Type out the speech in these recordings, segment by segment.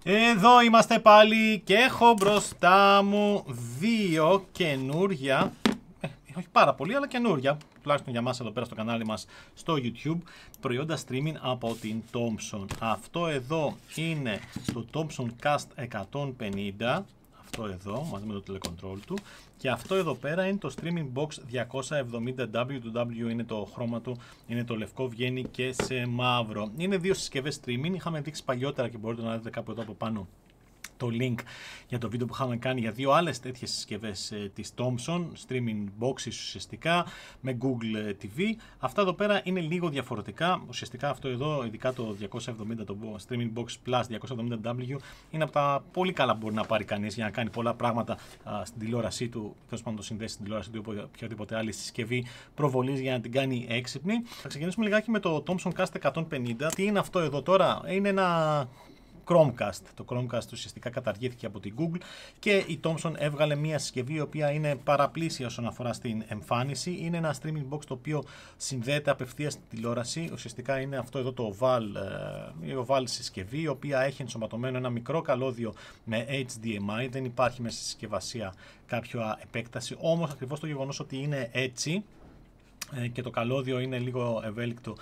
Εδώ είμαστε πάλι και έχω μπροστά μου δύο καινούρια, όχι πάρα πολύ αλλά καινούρια, τουλάχιστον για μας εδώ πέρα στο κανάλι μας στο YouTube, προϊόντα streaming από την Thomson. Αυτό εδώ είναι το Thomson Cast 150, αυτό εδώ μαζί με το τηλεκοντρόλ του, και αυτό εδώ πέρα είναι το Streaming Box 270W, το W είναι το χρώμα του, είναι το λευκό, βγαίνει και σε μαύρο. Είναι δύο συσκευές streaming, είχαμε δείξει παλιότερα και μπορείτε να δείτε κάπου εδώ από πάνω το link για το βίντεο που είχαμε κάνει για δύο άλλες τέτοιες συσκευές της Thomson, streaming boxes ουσιαστικά, με Google TV. Αυτά εδώ πέρα είναι λίγο διαφορετικά. Ουσιαστικά αυτό εδώ, ειδικά το 270, το streaming box plus 270W, είναι από τα πολύ καλά που μπορεί να πάρει κανείς για να κάνει πολλά πράγματα στην τηλεόρασή του, τέλος πάντων το συνδέσει στην τηλεόρασή του ή οποιαδήποτε άλλη συσκευή προβολής για να την κάνει έξυπνη. Θα ξεκινήσουμε λιγάκι με το Thomson Cast 150. Τι είναι αυτό εδώ τώρα? Είναι ένα Chromecast. Το Chromecast ουσιαστικά καταργήθηκε από την Google και η Thomson έβγαλε μια συσκευή η οποία είναι παραπλήσια όσον αφορά στην εμφάνιση. Είναι ένα streaming box το οποίο συνδέεται απευθείας στην τηλεόραση. Ουσιαστικά είναι αυτό εδώ το η oval συσκευή, η οποία έχει ενσωματωμένο ένα μικρό καλώδιο με HDMI. Δεν υπάρχει μέσα στη συσκευασία κάποια επέκταση, όμως ακριβώς το γεγονός ότι είναι έτσι και το καλώδιο είναι λίγο ευέλικτο,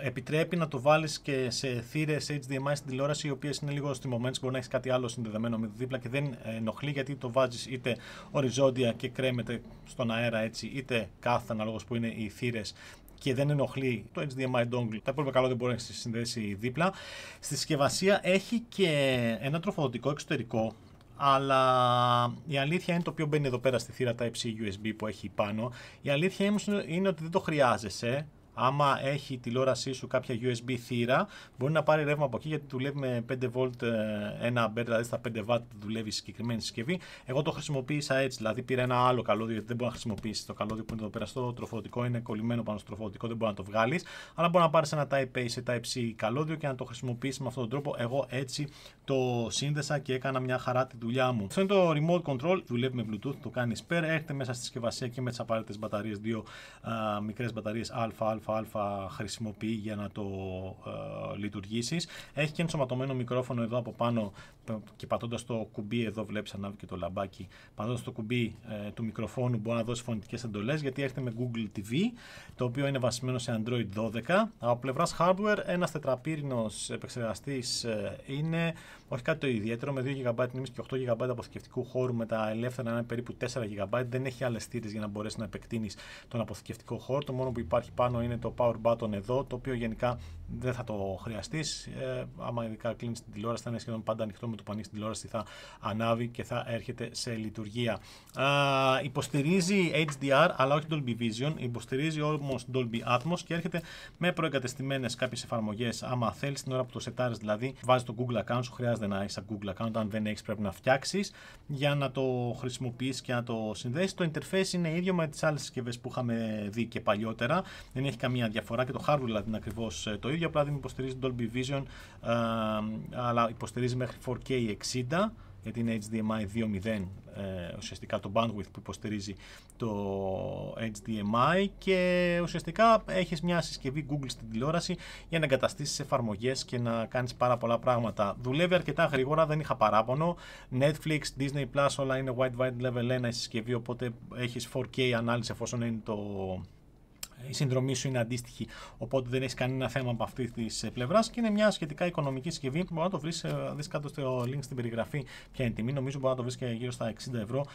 επιτρέπει να το βάλεις και σε θύρες HDMI στην τηλεόραση, οι οποίες είναι λίγο στριμωμένες, μπορεί να έχεις κάτι άλλο συνδεδεμένο με δίπλα και δεν ενοχλεί, γιατί το βάζεις είτε οριζόντια και κρέμεται στον αέρα έτσι, είτε κάθετα αναλόγως που είναι οι θύρες και δεν ενοχλεί το HDMI dongle. Τα υπόλοιπα καλώδια μπορεί να συνδέσει δίπλα. Στη συσκευασία έχει και ένα τροφοδοτικό εξωτερικό, αλλά η αλήθεια είναι, το οποίο μπαίνει εδώ πέρα στη θύρα Type-C USB που έχει πάνω, η αλήθεια είναι ότι δεν το χρειάζεσαι. Άμα έχει η τηλεόρασή σου κάποια USB θύρα, μπορεί να πάρει ρεύμα από εκεί, γιατί δουλεύει με 5V 1A, δηλαδή στα 5W δουλεύει η συγκεκριμένη συσκευή. Εγώ το χρησιμοποίησα έτσι, δηλαδή πήρα ένα άλλο καλώδιο, γιατί δεν μπορεί να χρησιμοποιήσει το καλώδιο που είναι εδώ πέρα στο τροφοδοτικό, είναι κολλημένο πάνω στο τροφοδοτικό, δεν μπορεί να το βγάλει. Αλλά μπορεί να πάρει ένα Type-A σε Type-C καλώδιο και να το χρησιμοποιήσει με αυτόν τον τρόπο. Εγώ έτσι το σύνδεσα και έκανα μια χαρά τη δουλειά μου. Αυτό είναι το remote control, δουλεύει με Bluetooth, το κάνει spare, έρχεται μέσα στη συσκευασία και με τις απαραίτητες μπαταρίες, δύο μικρές μπαταρίες α χρησιμοποιεί για να το λειτουργήσεις. Έχει και ενσωματωμένο μικρόφωνο εδώ από πάνω και πατώντας το κουμπί, εδώ βλέπεις ανάβει και το λαμπάκι, πατώντας το κουμπί του μικροφόνου μπορεί να δώσει φωνητικές εντολές, γιατί έρχεται με Google TV, το οποίο είναι βασισμένο σε Android 12. Από πλευράς hardware, ένας τετραπύρινος επεξεργαστής είναι όχι κάτι το ιδιαίτερο, με 2 GB μνήμης και 8 GB αποθηκευτικού χώρου, με τα ελεύθερα είναι περίπου 4 GB. Δεν έχει άλλες θύρες για να μπορέσει να επεκτείνεις τον αποθηκευτικό χώρο. Το μόνο που υπάρχει πάνω είναι το power button εδώ, το οποίο γενικά δεν θα το χρειαστείς. Άμα ειδικά κλείνεις την τηλεόραση, θα είναι σχεδόν πάντα ανοιχτό, με το που ανοίξεις την τηλεόραση θα ανάβει και θα έρχεται σε λειτουργία. Υποστηρίζει HDR αλλά όχι Dolby Vision, υποστηρίζει όμως Dolby Atmos και έρχεται με προεγκατεστημένες κάποιες εφαρμογές. Άμα θέλεις, την ώρα που το σετάρεις, δηλαδή βάζεις το Google account σου, χρειάζεται να έχεις Google account, αν δεν έχεις πρέπει να φτιάξεις για να το χρησιμοποιήσεις και να το συνδέσεις. Το interface είναι ίδιο με τις άλλες συσκευές που είχαμε δει και παλιότερα, δεν έχει καμία διαφορά και το hardware δηλαδή είναι ακριβώς το ίδιο, απλά δεν υποστηρίζει Dolby Vision, αλλά υποστηρίζει μέχρι 4K 60, γιατί είναι HDMI 2.0 ουσιαστικά το bandwidth που υποστηρίζει το HDMI, και ουσιαστικά έχεις μια συσκευή Google στην τηλεόραση για να εγκαταστήσεις εφαρμογές και να κάνεις πάρα πολλά πράγματα. Δουλεύει αρκετά γρήγορα, δεν είχα παράπονο. Netflix, Disney Plus, όλα είναι Wide Level 1 η συσκευή, οπότε έχεις 4K ανάλυση εφόσον είναι η συνδρομή σου είναι αντίστοιχη, οπότε δεν έχει κανένα θέμα από αυτή τη πλευρά και είναι μια σχετικά οικονομική συσκευή. Μπορεί να το βρει, δεις κάτω στο link στην περιγραφή ποια είναι η τιμή. Νομίζω μπορεί να το βρει και γύρω στα 60 ευρώ.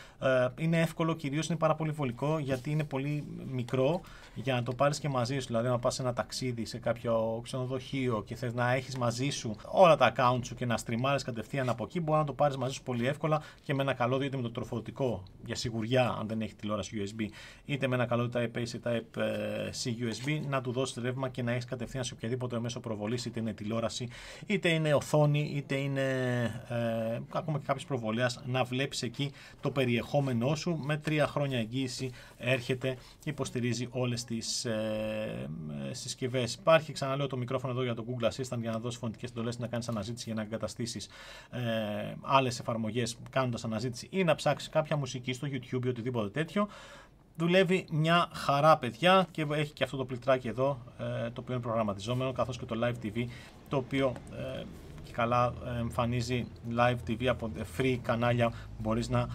Είναι εύκολο, κυρίως είναι πάρα πολύ βολικό, γιατί είναι πολύ μικρό για να το πάρεις και μαζί σου. Δηλαδή, να πας σε ένα ταξίδι, σε κάποιο ξενοδοχείο και θες να έχεις μαζί σου όλα τα account σου και να στριμάρεις κατευθείαν από εκεί, μπορεί να το πάρεις μαζί σου πολύ εύκολα και με ένα καλώδιο, είτε με το τροφοδοτικό για σιγουριά, αν δεν έχει τηλεόραση USB, είτε με ένα καλώδιο Type-A σε Type-C USB, να του δώσει ρεύμα και να έχει κατευθείαν σε οποιαδήποτε μέσο προβολής, είτε είναι τηλεόραση, είτε είναι οθόνη, είτε είναι ακόμα και κάποιο προβολέας, να βλέπεις εκεί το περιεχόμενό σου. Με 3 χρόνια εγγύηση έρχεται και υποστηρίζει όλες τις συσκευές. Υπάρχει, ξαναλέω, το μικρόφωνο εδώ για το Google Assistant για να δώσει φωνητικές εντολές, να κάνεις αναζήτηση για να εγκαταστήσεις άλλες εφαρμογές κάνοντας αναζήτηση ή να ψάξεις κάποια μουσική στο YouTube ή οτιδήποτε τέτοιο. Δουλεύει μια χαρά, παιδιά, και έχει και αυτό το πληκτράκι εδώ, το οποίο είναι προγραμματιζόμενο, καθώς και το Live TV, το οποίο και καλά εμφανίζει live TV από free κανάλια, μπορείς να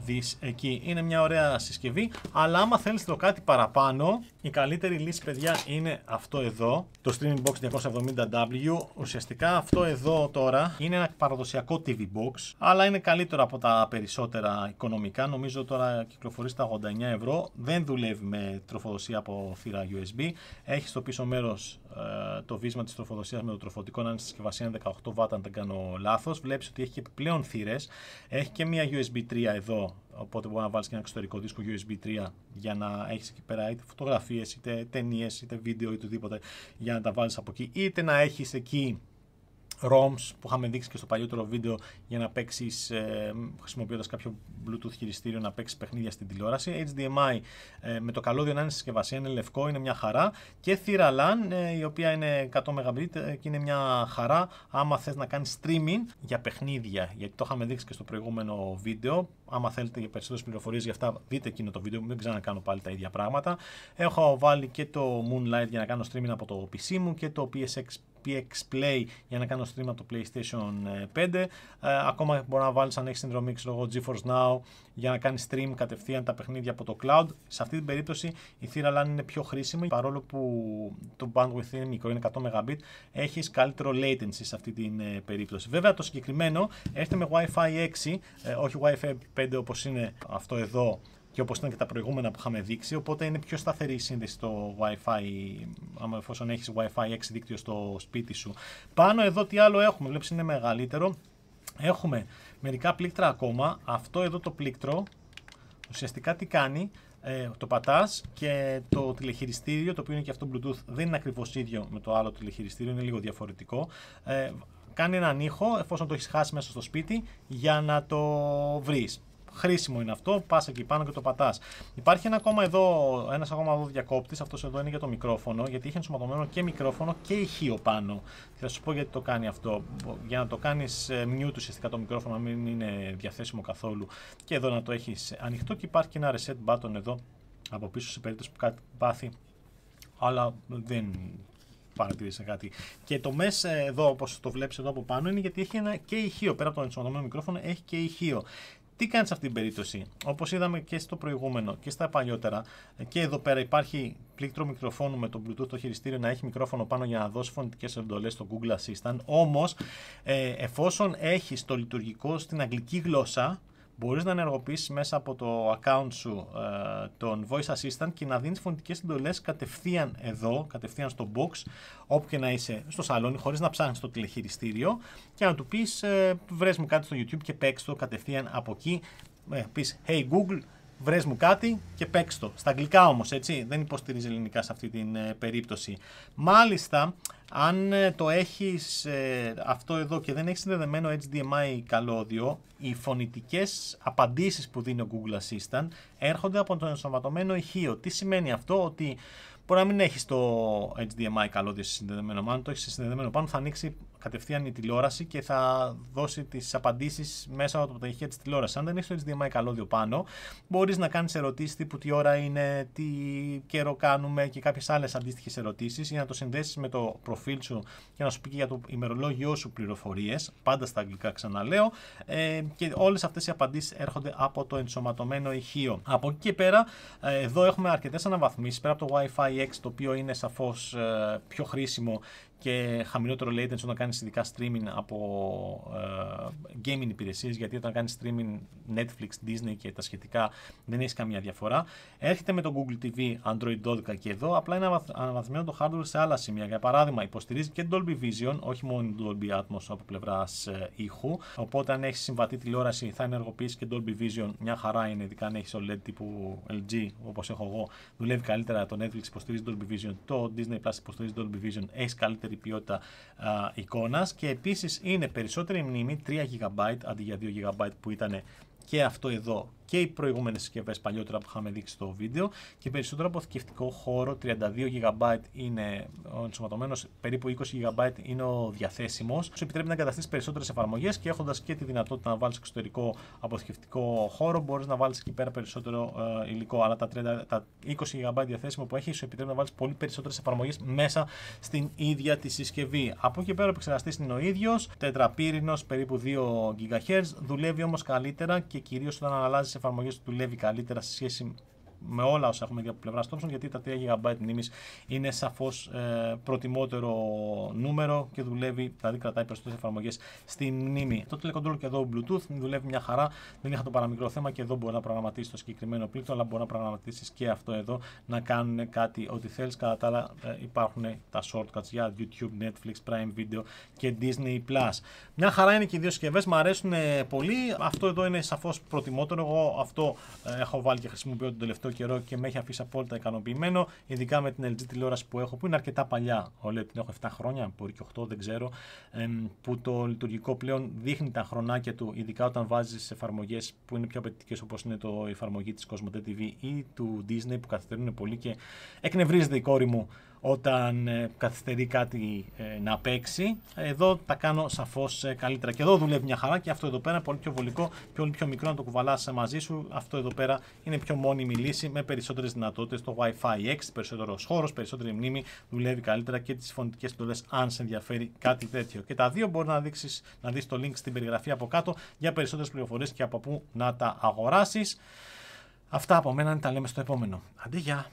δεις εκεί. Είναι μια ωραία συσκευή, αλλά άμα θέλεις το κάτι παραπάνω, η καλύτερη λύση, παιδιά, είναι αυτό εδώ, το Streaming Box 270W. Ουσιαστικά αυτό εδώ τώρα είναι ένα παραδοσιακό TV Box, αλλά είναι καλύτερο από τα περισσότερα οικονομικά. Νομίζω τώρα κυκλοφορεί στα 89 ευρώ. Δεν δουλεύει με τροφοδοσία από θύρα USB. Έχει στο πίσω μέρος το βίσμα της τροφοδοσίας με το τροφωτικό, να είναι στη συσκευασία 18W αν δεν κάνω λάθος. Βλέπεις ότι έχει και επιπλέον θύρες. Έχει και μια USB 3 εδώ, οπότε μπορεί να βάλεις και ένα εξωτερικό δίσκο USB 3 για να έχεις εκεί πέρα είτε φωτογραφίες, είτε ταινίες, είτε βίντεο, είτε οτιδήποτε για να τα βάλεις από εκεί, είτε να έχεις εκεί ROMs που είχαμε δείξει και στο παλιότερο βίντεο για να παίξεις χρησιμοποιώντας κάποιο Bluetooth χειριστήριο, να παίξεις παιχνίδια στην τηλεόραση. HDMI με το καλώδιο να είναι στη συσκευασία, είναι λευκό, είναι μια χαρά. Και θύρα LAN η οποία είναι 100 Mbit και είναι μια χαρά άμα θες να κάνεις streaming για παιχνίδια, γιατί το είχαμε δείξει και στο προηγούμενο βίντεο. Άμα θέλετε για περισσότερες πληροφορίες για αυτά, δείτε εκείνο το βίντεο, δεν ξανακάνω πάλι τα ίδια πράγματα. Έχω βάλει και το Moonlight για να κάνω streaming από το PC μου και το PX Play για να κάνω stream από το PlayStation 5. Ακόμα μπορεί να βάλεις, αν έχεις συνδρομή GeForce Now, για να κάνεις stream κατευθείαν τα παιχνίδια από το cloud. Σε αυτή την περίπτωση η θύρα LAN είναι πιο χρήσιμη, παρόλο που το bandwidth είναι μικρό, είναι 100 Mbit, έχεις καλύτερο latency σε αυτή την περίπτωση. Βέβαια το συγκεκριμένο έρχεται με Wi-Fi 6, όχι Wi-Fi 5 όπως είναι αυτό εδώ και όπως ήταν και τα προηγούμενα που είχαμε δείξει, οπότε είναι πιο σταθερή η σύνδεση στο Wi-Fi, εφόσον έχεις Wi-Fi 6 δίκτυο στο σπίτι σου. Πάνω εδώ τι άλλο έχουμε, βλέπεις είναι μεγαλύτερο, έχουμε μερικά πλήκτρα ακόμα. Αυτό εδώ το πλήκτρο ουσιαστικά τι κάνει, το πατάς και το τηλεχειριστήριο, το οποίο είναι και αυτό Bluetooth, δεν είναι ακριβώς ίδιο με το άλλο τηλεχειριστήριο, είναι λίγο διαφορετικό. Κάνει έναν ήχο εφόσον το έχεις χάσει μέσα στο σπίτι για να το βρεις. Χρήσιμο είναι αυτό, πας εκεί πάνω και το πατάς. Υπάρχει ένας ακόμα εδώ διακόπτης, αυτός εδώ είναι για το μικρόφωνο, γιατί έχει ενσωματωμένο και μικρόφωνο και ηχείο πάνω. Θα σου πω γιατί το κάνει αυτό. Για να το κάνεις mute ουσιαστικά το μικρόφωνο, να μην είναι διαθέσιμο καθόλου. Και εδώ να το έχεις ανοιχτό και υπάρχει και ένα reset button εδώ από πίσω σε περίπτωση που κάτι πάθει, αλλά δεν παρατήρησα κάτι. Και το μέσα εδώ, όπως το βλέπεις εδώ από πάνω, είναι γιατί έχει ένα και ηχείο. Πέρα από το ενσωματωμένο μικρόφωνο, έχει και ηχείο. Τι κάνεις σε αυτή την περίπτωση? Όπως είδαμε και στο προηγούμενο και στα παλιότερα, και εδώ πέρα υπάρχει πλήκτρο μικροφόνου με το Bluetooth το χειριστήριο να έχει μικρόφωνο πάνω για να δώσει φωνητικές εντολές στο Google Assistant. Όμως, εφόσον έχεις το λειτουργικό στην αγγλική γλώσσα, μπορείς να ενεργοποιήσεις μέσα από το account σου τον Voice Assistant και να δίνεις φωνητικές εντολές κατευθείαν εδώ, κατευθείαν στο box, όπου και να είσαι στο σαλόνι, χωρίς να ψάχνεις το τηλεχειριστήριο, και να του πεις βρες μου κάτι στο YouTube και παίξ' το κατευθείαν από εκεί. Πεις Hey Google, βρες μου κάτι και παίξ' το. Στα αγγλικά όμως, έτσι, δεν υποστηρίζει ελληνικά σε αυτή την περίπτωση. Μάλιστα, αν το έχεις αυτό εδώ και δεν έχεις συνδεδεμένο HDMI καλώδιο, οι φωνητικές απαντήσεις που δίνει ο Google Assistant έρχονται από το ενσωματωμένο ηχείο. Τι σημαίνει αυτό? Ότι μπορεί να μην έχεις το HDMI καλώδιο συνδεδεμένο. Αν το έχεις συνδεδεμένο πάνω, θα ανοίξει κατευθείαν η τηλεόραση και θα δώσει τις απαντήσεις μέσα από τα ηχεία της τηλεόρασης. Αν δεν έχεις το HDMI καλώδιο πάνω, μπορείς να κάνεις ερωτήσεις τύπου τι ώρα είναι, τι καιρό κάνουμε και κάποιες άλλες αντίστοιχες ερωτήσεις, ή να το συνδέσεις με το προφίλ σου και να σου πει και για το ημερολόγιο σου πληροφορίες, πάντα στα αγγλικά ξαναλέω, και όλες αυτές οι απαντήσεις έρχονται από το ενσωματωμένο ηχείο. Από εκεί και πέρα, εδώ έχουμε αρκετές αναβαθμίσεις, πέρα από το Wi-Fi 6, το οποίο είναι σαφώς πιο χρήσιμο και χαμηλότερο latency όταν κάνεις ειδικά streaming από gaming υπηρεσίες, γιατί όταν κάνεις streaming Netflix, Disney και τα σχετικά δεν έχεις καμία διαφορά. Έρχεται με το Google TV Android 12 και εδώ, απλά είναι αναβαθμισμένο το hardware σε άλλα σημεία. Για παράδειγμα, υποστηρίζει και Dolby Vision, όχι μόνο Dolby Atmos από πλευράς ήχου, οπότε αν έχεις συμβατή τηλεόραση θα ενεργοποιήσει και Dolby Vision, μια χαρά είναι, ειδικά αν έχεις OLED τύπου LG όπως έχω εγώ, δουλεύει καλύτερα. Το Netflix υποστηρίζει Dolby Vision, το Disney Plus υποστηρίζει Dolby Vision, έχεις καλύτερη ποιότητα εικόνας, και επίσης είναι περισσότερη μνήμη, 3 GB αντί για 2 GB που ήταν και αυτό εδώ και οι προηγούμενες συσκευές παλιότερα που είχαμε δείξει στο βίντεο και περισσότερο αποθηκευτικό χώρο, 32 GB είναι ο ενσωματωμένος, περίπου 20 GB είναι ο διαθέσιμος. Σου επιτρέπει να εγκαταστήσεις περισσότερες εφαρμογές και έχοντας και τη δυνατότητα να βάλεις εξωτερικό αποθηκευτικό χώρο, μπορείς να βάλεις εκεί πέρα περισσότερο υλικό. Αλλά τα 20 GB διαθέσιμο που έχει σου επιτρέπει να βάλεις πολύ περισσότερες εφαρμογές μέσα στην ίδια τη συσκευή. Από εκεί πέρα ο επεξεργαστής είναι ο ίδιος, τετραπύρινος, περίπου 2 GHz, δουλεύει όμως καλύτερα και κυρίως όταν αλλάζεις εφαρμογές δουλεύει καλύτερα σε σχέση με όλα όσα έχουμε δει από πλευρά Thomson, γιατί τα 3 GB μνήμης είναι σαφώς προτιμότερο νούμερο και δουλεύει, δηλαδή κρατάει περισσότερες εφαρμογές στη μνήμη. Το τηλεκοντρόλ και εδώ Bluetooth δουλεύει μια χαρά, δεν είχα το παραμικρό θέμα και εδώ μπορεί να προγραμματίσει το συγκεκριμένο πλήκτρο, αλλά μπορεί να προγραμματίσει και αυτό εδώ να κάνουν κάτι ό,τι θέλεις. Κατά τα άλλα υπάρχουν τα shortcuts για YouTube, Netflix, Prime Video και Disney+. Μια χαρά είναι και οι δύο συσκευές, μου αρέσουν πολύ. Αυτό εδώ είναι σαφώς προτιμότερο. Εγώ αυτό έχω βάλει και χρησιμοποιώ τον τελευταίο καιρό και με έχει αφήσει απόλυτα ικανοποιημένο, ειδικά με την LG τηλεόραση που έχω, που είναι αρκετά παλιά. Όλη την έχω 7 χρόνια, μπορεί και 8, δεν ξέρω. Που το λειτουργικό πλέον δείχνει τα χρονάκια του, ειδικά όταν βάζεις εφαρμογές που είναι πιο απαιτητικές, όπως είναι η εφαρμογή της Cosmote TV ή του Disney που καθυστερούν πολύ και εκνευρίζεται η κόρη μου όταν καθυστερεί κάτι να παίξει. Εδώ τα κάνω σαφώς καλύτερα. Και εδώ δουλεύει μια χαρά και αυτό εδώ πέρα είναι πολύ πιο βολικό, πολύ πιο μικρό να το κουβαλάς μαζί σου. Αυτό εδώ πέρα είναι πιο μόνιμη λύση με περισσότερες δυνατότητες. Το Wi-Fi 6, περισσότερος χώρος, περισσότερη μνήμη, δουλεύει καλύτερα και τις φωνητικές εντολές, αν σε ενδιαφέρει κάτι τέτοιο. Και τα δύο μπορεί να δεις το link στην περιγραφή από κάτω για περισσότερες πληροφορίες και από πού να τα αγοράσεις. Αυτά από μένα, τα λέμε στο επόμενο. Αντί, γεια!